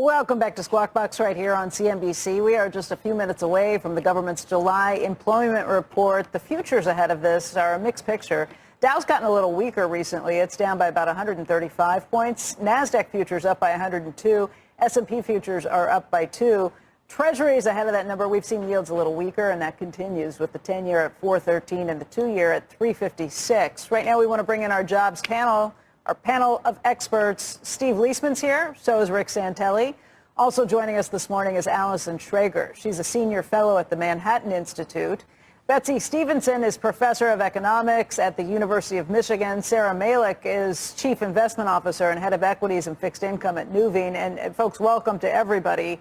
Welcome back to Squawk Box right here on CNBC. We are just a few minutes away from the government's July employment report. The futures ahead of this are a mixed picture. Dow's gotten a little weaker recently. It's down by about 135 points. NASDAQ futures up by 102. S&P futures are up by 2. Treasury is ahead of that number. We've seen yields a little weaker, and that continues with the 10-year at 4.13 and the 2-year at 3.56. Right now we want to bring in our jobs panel. Our panel of experts. Steve Leisman's here. So is Rick Santelli. Also joining us this morning is Allison Schrager. She's a senior fellow at the Manhattan Institute. Betsy Stevenson is professor of economics at the University of Michigan. Sarah Malik is chief investment officer and head of equities and fixed income at Nuveen. And folks, welcome to everybody.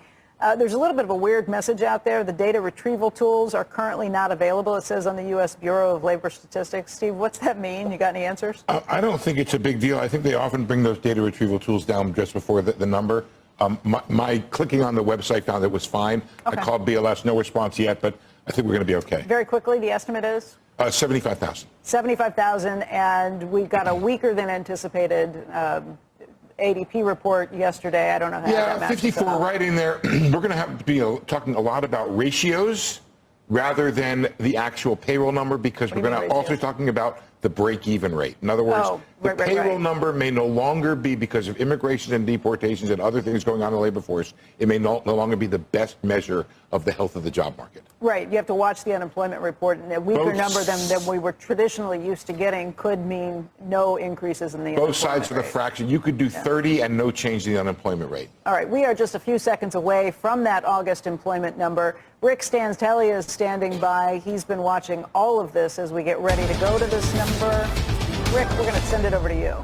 There's a little bit of a weird message out there. The data retrieval tools are currently not available, it says on the U.S. Bureau of Labor Statistics. Steve, what's that mean? You got any answers? I don't think it's a big deal. I think they often bring those data retrieval tools down just before the number. My clicking on the website found it was fine. Okay. I called BLS, no response yet, but I think we're going to be okay. Very quickly, the estimate is? 75,000. 75,000, and we got a weaker than anticipated ADP report yesterday. I don't know how that matches 54 up. right in there. We're going to have to be talking a lot about ratios rather than the actual payroll number, because we're going to also talking about the break-even rate. In other words, the payroll number may no longer be, because of immigration and deportations and other things going on in the labor force, it may no longer be the best measure of the health of the job market. Right. You have to watch the unemployment report, and a weaker number than we were traditionally used to getting could mean no increases in the unemployment rate. Both sides of the fraction. You could do 30 and no change in the unemployment rate. All right. We are just a few seconds away from that August employment number. Rick Santelli is standing by. He's been watching all of this as we get ready to go to this number. Rick, we're going to send it over to you.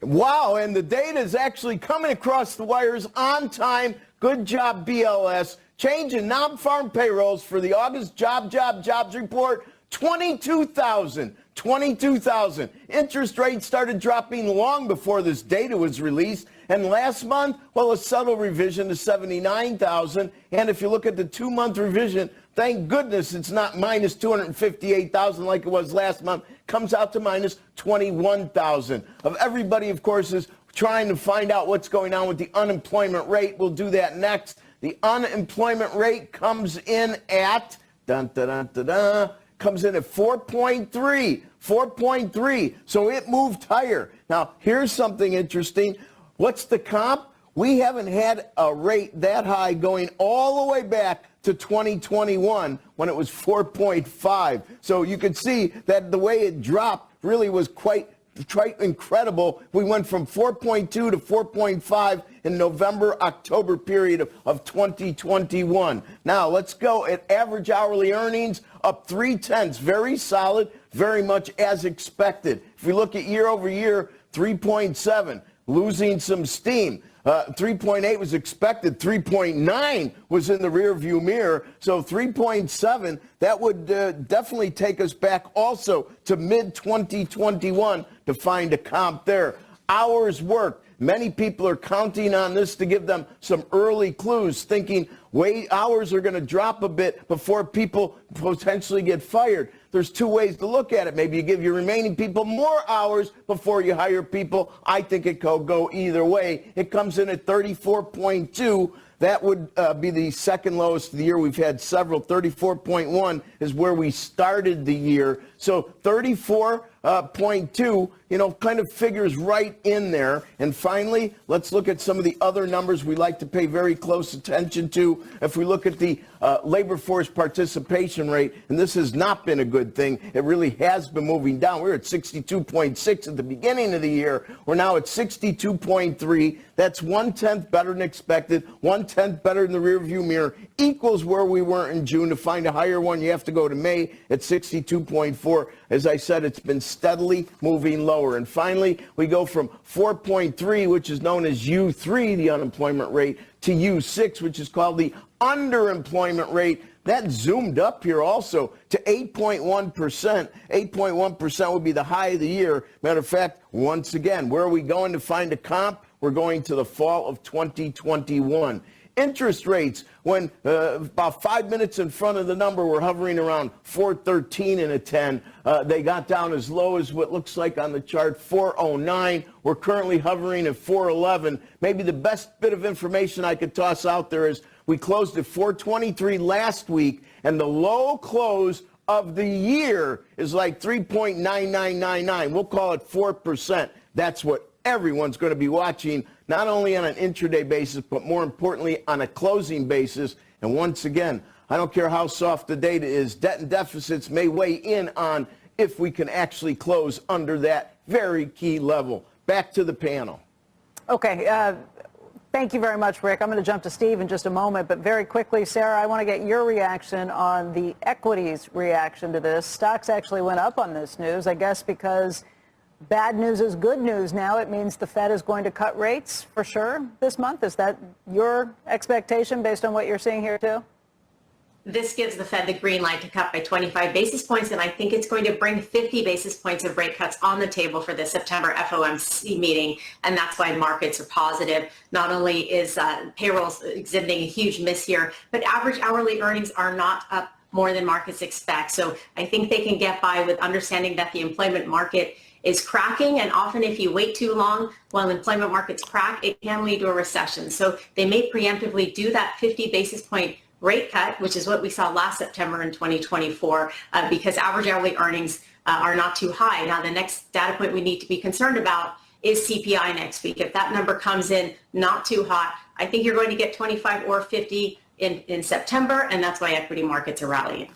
Wow, and the data is actually coming across the wires on time. Good job, BLS. Change in non-farm payrolls for the August jobs report, 22,000. 22,000. Interest rates started dropping long before this data was released. And last month, well, a subtle revision to 79,000. And if you look at the 2-month revision, thank goodness it's not minus 258,000 like it was last month. Comes out to minus 21,000. Of everybody, of course, is trying to find out what's going on with the unemployment rate. We'll do that next. The unemployment rate comes in at, comes in at 4.3. 4.3. So it moved higher. Now, here's something interesting. What's the comp? We haven't had a rate that high going all the way back to 2021 when it was 4.5. So you could see that the way it dropped really was quite incredible. We went from 4.2 to 4.5 in November-October period of 2021. Now let's go at average hourly earnings up 0.3. Very solid, very much as expected. If we look at year over year, 3.7, losing some steam. 3.8 was expected. 3.9 was in the rearview mirror. So 3.7, that would definitely take us back also to mid-2021 to find a comp there. Hours worked. Many people are counting on this to give them some early clues, thinking hours are going to drop a bit before people potentially get fired. There's two ways to look at it. Maybe you give your remaining people more hours before you hire people. I think it could go either way. It comes in at 34.2. That would be the second lowest of the year. We've had several. 34.1 is where we started the year. So 34.2, kind of figures right in there. And finally, let's look at some of the other numbers we like to pay very close attention to. If we look at the labor force participation rate, and this has not been a good thing. It really has been moving down. We were at 62.6 at the beginning of the year. We're now at 62.3. That's 1/10 better than expected, 1/10 better than the rearview mirror, equals where we were in June. To find a higher one, you have to go to May at 62.4. As I said, it's been steadily moving lower. And finally, we go from 4.3, which is known as U3, the unemployment rate, to U6, which is called the underemployment rate. That zoomed up here also to 8.1%. 8.1% would be the high of the year. Matter of fact, once again, where are we going to find a comp? We're going to the fall of 2021. Interest rates, when about 5 minutes in front of the number, we're hovering around 413 in a 10. They got down as low as what looks like on the chart 409. We're currently hovering at 411. Maybe the best bit of information I could toss out there is we closed at 423 last week, and the low close of the year is like 3.9999. We'll call it 4%. That's what everyone's going to be watching, not only on an intraday basis, but more importantly on a closing basis. And once again, I don't care how soft the data is, debt and deficits may weigh in on if we can actually close under that very key level. Back to the panel. Okay. Thank you very much, Rick. I'm going to jump to Steve in just a moment, but very quickly, Sarah, I want to get your reaction on the equities reaction to this. Stocks actually went up on this news, I guess because bad news is good news now. It means the Fed is going to cut rates for sure this month. Is that your expectation based on what you're seeing here too? This gives the Fed the green light to cut by 25 basis points, and I think it's going to bring 50 basis points of rate cuts on the table for the September FOMC meeting, and that's why markets are positive. Not only is payrolls exhibiting a huge miss here, but average hourly earnings are not up more than markets expect. So I think they can get by with understanding that the employment market is cracking, and often if you wait too long while employment markets crack, it can lead to a recession. So they may preemptively do that 50 basis point rate cut, which is what we saw last September in 2024, because average hourly earnings are not too high. Now, the next data point we need to be concerned about is CPI next week. If that number comes in not too hot, I think you're going to get 25 or 50 in September, and that's why equity markets are rallying.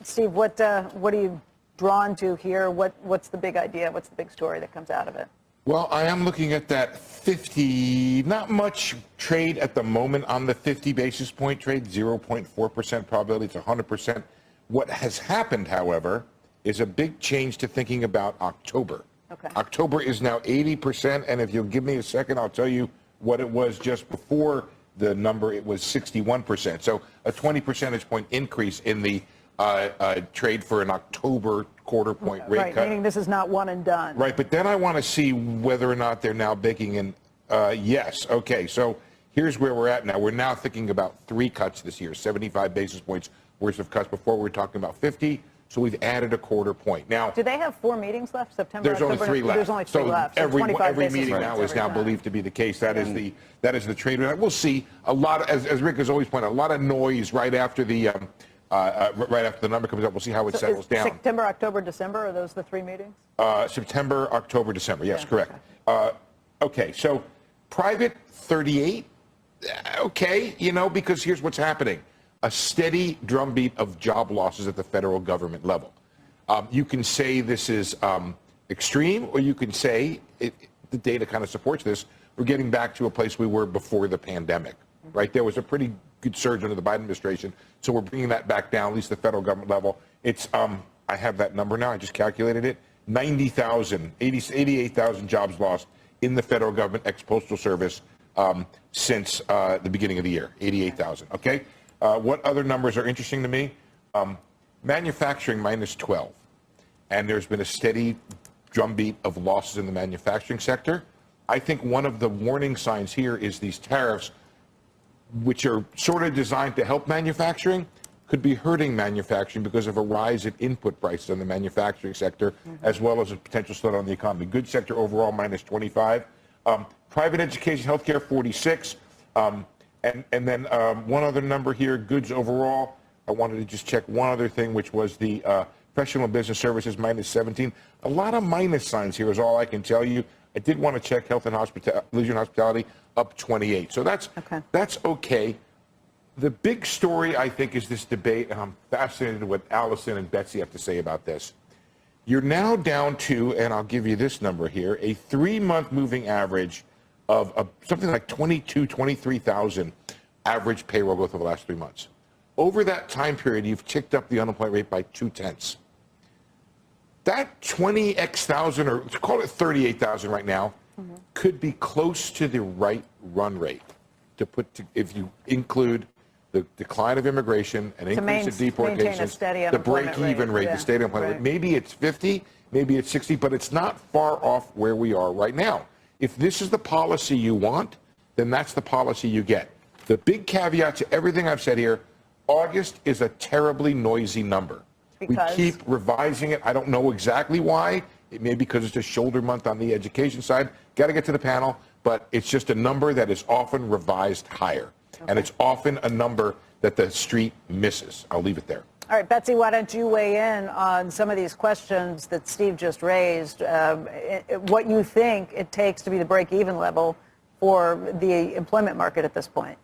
Steve, what are you drawn to here? What's the big idea? What's the big story that comes out of it? Well, I am looking at that 50, not much trade at the moment on the 50 basis point trade, 0.4% probability, it's 100%. What has happened, however, is a big change to thinking about October. Okay. October is now 80%, and if you'll give me a second, I'll tell you what it was just before the number. It was 61%. So a 20 percentage point increase in the trade for an October quarter point rate right, cut. meaning this is not one and done. Right, but then I want to see whether or not they're now baking in, yes. Okay, so here's where we're at now. We're now thinking about 3 cuts this year, 75 basis points worth of cuts. Before we were talking about 50, so we've added a quarter point. Now, do they have 4 meetings left? September, there's October, only 3 left. There's only 3 left. So every meeting now is now believed to be the case. That is the trade. We'll see a lot, as Rick has always pointed out, a lot of noise right after the number comes up. We'll see how it settles down. September, October, December, are those the 3 meetings? September, October, December. Yes, Yeah, correct. Okay, so private 38. Okay, because here's what's happening. A steady drumbeat of job losses at the federal government level. You can say this is extreme, or you can say the data kind of supports this. We're getting back to a place we were before the pandemic, right? There was a pretty good surge under the Biden administration, so we're bringing that back down, at least the federal government level. It's, I have that number now, I just calculated it, 88,000 jobs lost in the federal government ex-Postal Service since the beginning of the year, 88,000, okay? What other numbers are interesting to me? Manufacturing minus 12, and there's been a steady drumbeat of losses in the manufacturing sector. I think one of the warning signs here is these tariffs, which are sort of designed to help manufacturing, could be hurting manufacturing because of a rise in input prices in the manufacturing sector, as well as a potential slowdown in the economy. Goods sector overall minus 25. Private education, healthcare 46. And then one other number here, goods overall. I wanted to just check one other thing, which was the professional and business services minus 17. A lot of minus signs here is all I can tell you. I did want to check health and leisure and hospitality up 28. So that's okay. The big story, I think, is this debate, and I'm fascinated with what Allison and Betsy have to say about this. You're now down to, and I'll give you this number here, a 3-month moving average of something like 23,000 average payroll growth over the last 3 months. Over that time period, you've ticked up the unemployment rate by 0.2. That 20x thousand, or let's call it 38,000 right now, could be close to the right run rate to put to, if you include the decline of immigration and increase of deportations, the break-even rate, the steady unemployment rate. Maybe it's 50, maybe it's 60, but it's not far off where we are right now. If this is the policy you want, then that's the policy you get. The big caveat to everything I've said here, August is a terribly noisy number. Because? We keep revising it. I don't know exactly why. It may be because it's a shoulder month on the education side. Got to get to the panel, but it's just a number that is often revised higher. Okay. And it's often a number that the street misses. I'll leave it there. All right, Betsy, why don't you weigh in on some of these questions that Steve just raised, what you think it takes to be the break-even level for the employment market at this point?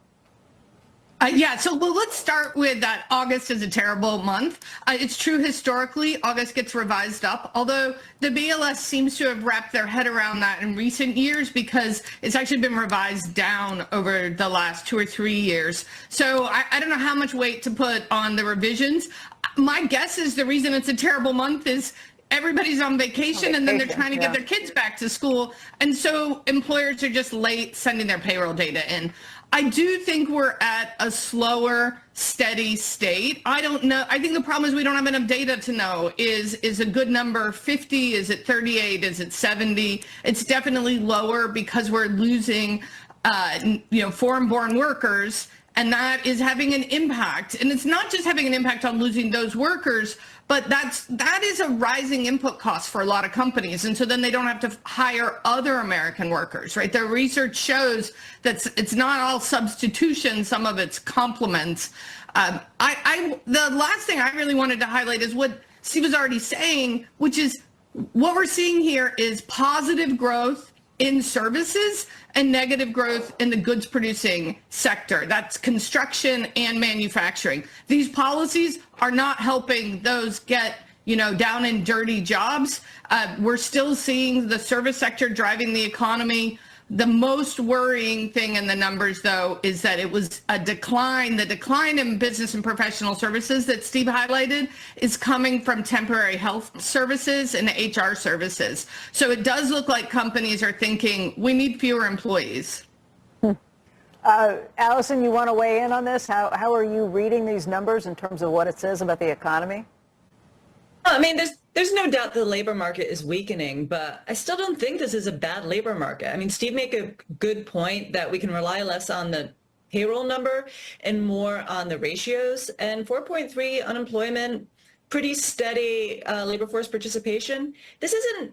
So let's start with that August is a terrible month. It's true historically, August gets revised up, although the BLS seems to have wrapped their head around that in recent years because it's actually been revised down over the last 2 or 3 years. So I don't know how much weight to put on the revisions. My guess is the reason it's a terrible month is everybody's on vacation and then they're trying to get their kids back to school. And so employers are just late sending their payroll data in. I do think we're at a slower, steady state. I don't know. I think the problem is we don't have enough data to know. Is a good number 50? Is it 38? Is it 70? It's definitely lower because we're losing, foreign-born workers, and that is having an impact. And it's not just having an impact on losing those workers, but that is a rising input cost for a lot of companies. And so then they don't have to hire other American workers, right? Their research shows that it's not all substitution, some of it's complements. The last thing I really wanted to highlight is what Steve was already saying, which is what we're seeing here is positive growth in services and negative growth in the goods producing sector. That's construction and manufacturing. These policies are not helping those get, down and dirty jobs. We're still seeing the service sector driving the economy. The most worrying thing in the numbers, though, is that it was a decline. The decline in business and professional services that Steve highlighted is coming from temporary health services and HR services. So it does look like companies are thinking, we need fewer employees. Allison, you want to weigh in on this? How are you reading these numbers in terms of what it says about the economy? I mean, there's no doubt the labor market is weakening, but I still don't think this is a bad labor market. I mean, Steve made a good point that we can rely less on the payroll number and more on the ratios. And 4.3 unemployment, pretty steady labor force participation. This isn't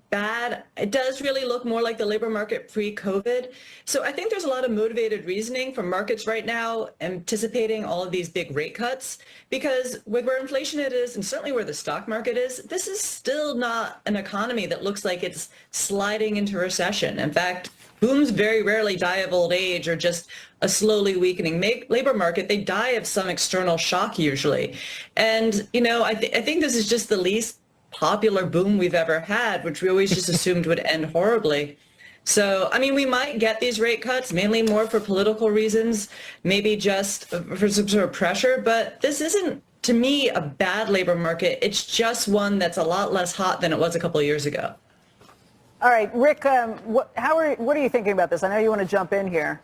bad. It does really look more like the labor market pre-COVID. So I think there's a lot of motivated reasoning from markets right now anticipating all of these big rate cuts, because with where inflation it is and certainly where the stock market is, this is still not an economy that looks like it's sliding into recession. In fact, booms very rarely die of old age or just a slowly weakening labor market. They die of some external shock usually. And, I think this is just the least popular boom we've ever had, which we always just assumed would end horribly. So, I mean, we might get these rate cuts, mainly more for political reasons, maybe just for some sort of pressure, but this isn't, to me, a bad labor market. It's just one that's a lot less hot than it was a couple of years ago. All right, Rick, what are you thinking about this? I know you want to jump in here.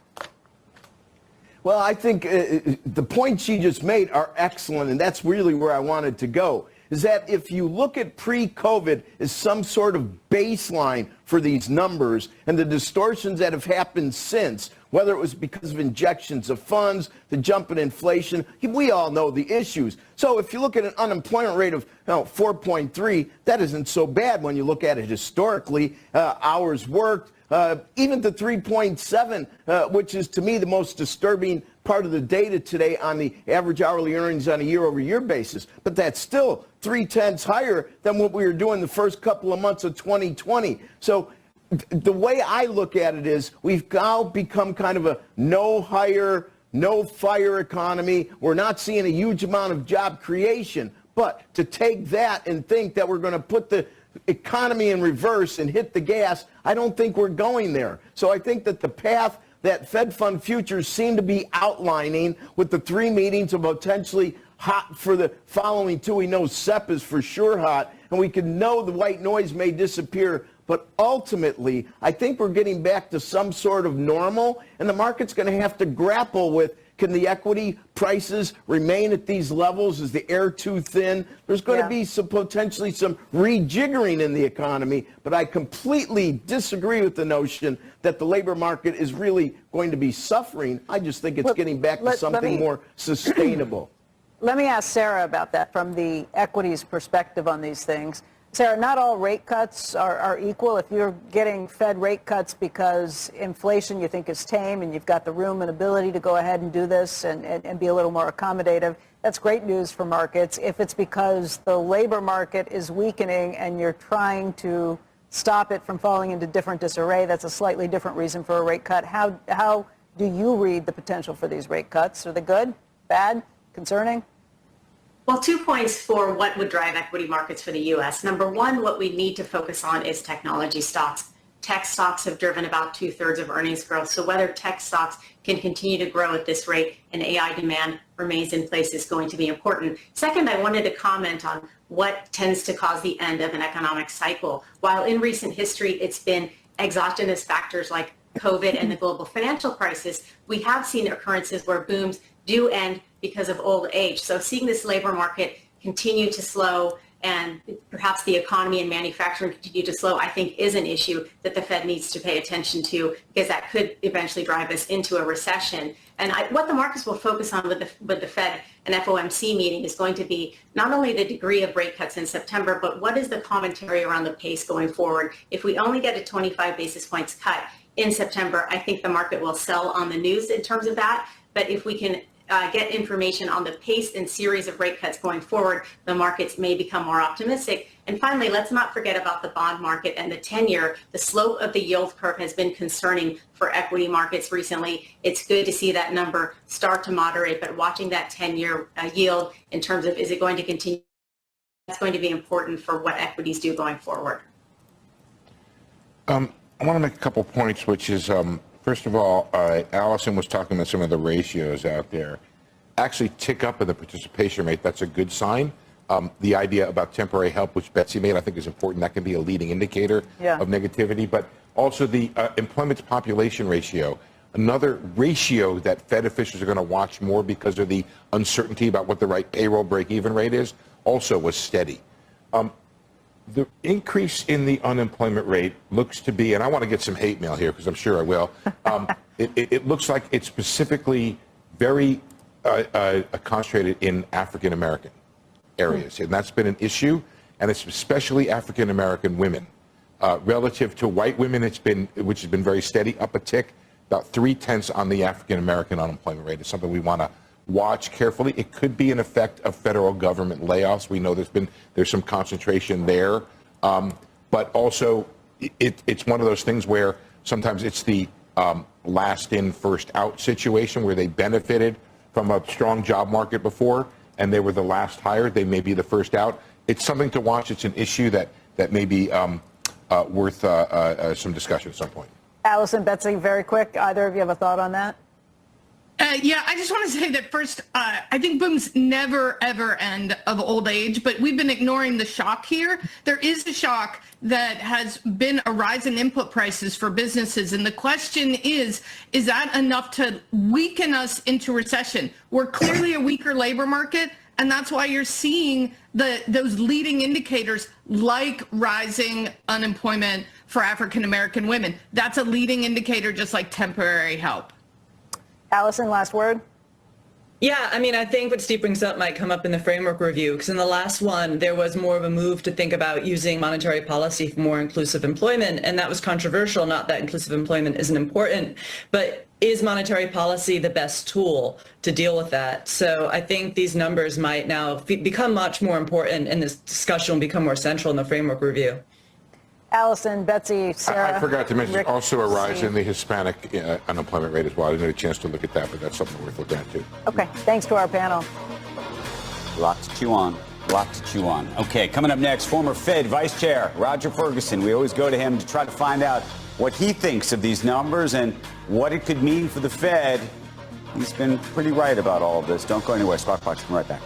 Well, I think the points she just made are excellent, and that's really where I wanted to go. Is that if you look at pre-COVID as some sort of baseline for these numbers and the distortions that have happened since, whether it was because of injections of funds, the jump in inflation, we all know the issues. So if you look at an unemployment rate of 4.3, that isn't so bad when you look at it historically. Hours worked, even to 3.7, which is to me the most disturbing part of the data today on the average hourly earnings on a year-over-year basis. But that's still 0.3 higher than what we were doing the first couple of months of 2020. So the way I look at it is we've now become kind of a no hire, no fire economy. We're not seeing a huge amount of job creation. But to take that and think that we're going to put the economy in reverse and hit the gas, I don't think we're going there. So I think that the path that Fed Fund futures seem to be outlining with the 3 meetings of potentially hot for the following 2. We know SEP is for sure hot, and we can know the white noise may disappear. But ultimately, I think we're getting back to some sort of normal, and the market's going to have to grapple with, Can the equity prices remain at these levels? Is the air too thin? There's going to be potentially some rejiggering in the economy, but I completely disagree with the notion that the labor market is really going to be suffering. I just think it's getting back to something more sustainable. Let me ask Sarah about that from the equities perspective on these things. Sarah, not all rate cuts are equal. If you're getting Fed rate cuts because inflation you think is tame and you've got the room and ability to go ahead and do this and be a little more accommodative, that's great news for markets. If it's because the labor market is weakening and you're trying to stop it from falling into different disarray, that's a slightly different reason for a rate cut. How do you read the potential for these rate cuts? Are they good, bad, concerning? Well, 2 points for what would drive equity markets for the U.S. Number one, what we need to focus on is technology stocks. Tech stocks have driven about 2/3 of earnings growth. So whether tech stocks can continue to grow at this rate and AI demand remains in place is going to be important. Second, I wanted to comment on what tends to cause the end of an economic cycle. While in recent history, it's been exogenous factors like COVID and the global financial crisis, we have seen occurrences where booms do end because of old age. So seeing this labor market continue to slow and perhaps the economy and manufacturing continue to slow, I think is an issue that the Fed needs to pay attention to, because that could eventually drive us into a recession. And what the markets will focus on with the Fed and FOMC meeting is going to be not only the degree of rate cuts in September, but what is the commentary around the pace going forward. If we only get a 25 basis points cut in September, I think the market will sell on the news in terms of that. But if we can get information on the pace and series of rate cuts going forward, the markets may become more optimistic. And finally, let's not forget about the bond market and the 10-year. The slope of the yield curve has been concerning for equity markets recently. It's good to see that number start to moderate, but watching that 10-year yield in terms of is it going to continue, that's going to be important for what equities do going forward. I want to make a couple points, which is, first of all, Allison was talking about some of the ratios out there. Actually tick up in the participation rate, that's a good sign. The idea about temporary help, which Betsy made, I think is important. That can be a leading indicator of negativity. But also the employment to population ratio, another ratio that Fed officials are going to watch more because of the uncertainty about what the right payroll break-even rate is, also was steady. The increase in the unemployment rate looks to be, and I want to get some hate mail here because I'm sure I will, it looks like it's specifically very concentrated in African-American areas. And that's been an issue, and it's especially African-American women. Relative to white women, it's been, which has been very steady, up a tick, about 0.3 on the African-American unemployment rate. It's something we want to watch carefully. It could be an effect of federal government layoffs. We know there's some concentration there, but also it's one of those things where sometimes it's the last in, first out situation where they benefited from a strong job market before and they were the last hired. They may be the first out. It's something to watch. It's an issue that may be worth some discussion at some point. Allison, Betsy, very quick. Either of you have a thought on that? Yeah, I just want to say that first, I think booms never, ever end of old age, but we've been ignoring the shock here. There is a shock that has been a rise in input prices for businesses. And the question is that enough to weaken us into recession? We're clearly a weaker labor market, and that's why you're seeing those leading indicators like rising unemployment for African-American women. That's a leading indicator, just like temporary help. Allison, last word. Yeah, I mean, I think what Steve brings up might come up in the framework review, because in the last one, there was more of a move to think about using monetary policy for more inclusive employment, and that was controversial. Not that inclusive employment isn't important, but is monetary policy the best tool to deal with that? So I think these numbers might now become much more important in this discussion, become more central in the framework review. Allison, Betsy, Sarah. I forgot to mention Rick, also a rise Steve. in the Hispanic unemployment rate as well. I didn't get a chance to look at that, but that's something worth looking at too. Okay, thanks to our panel. Lot to chew on. Lot to chew on. Okay, coming up next, former Fed Vice Chair Roger Ferguson. We always go to him to try to find out what he thinks of these numbers and what it could mean for the Fed. He's been pretty right about all of this. Don't go anywhere. Spark Box, come right back.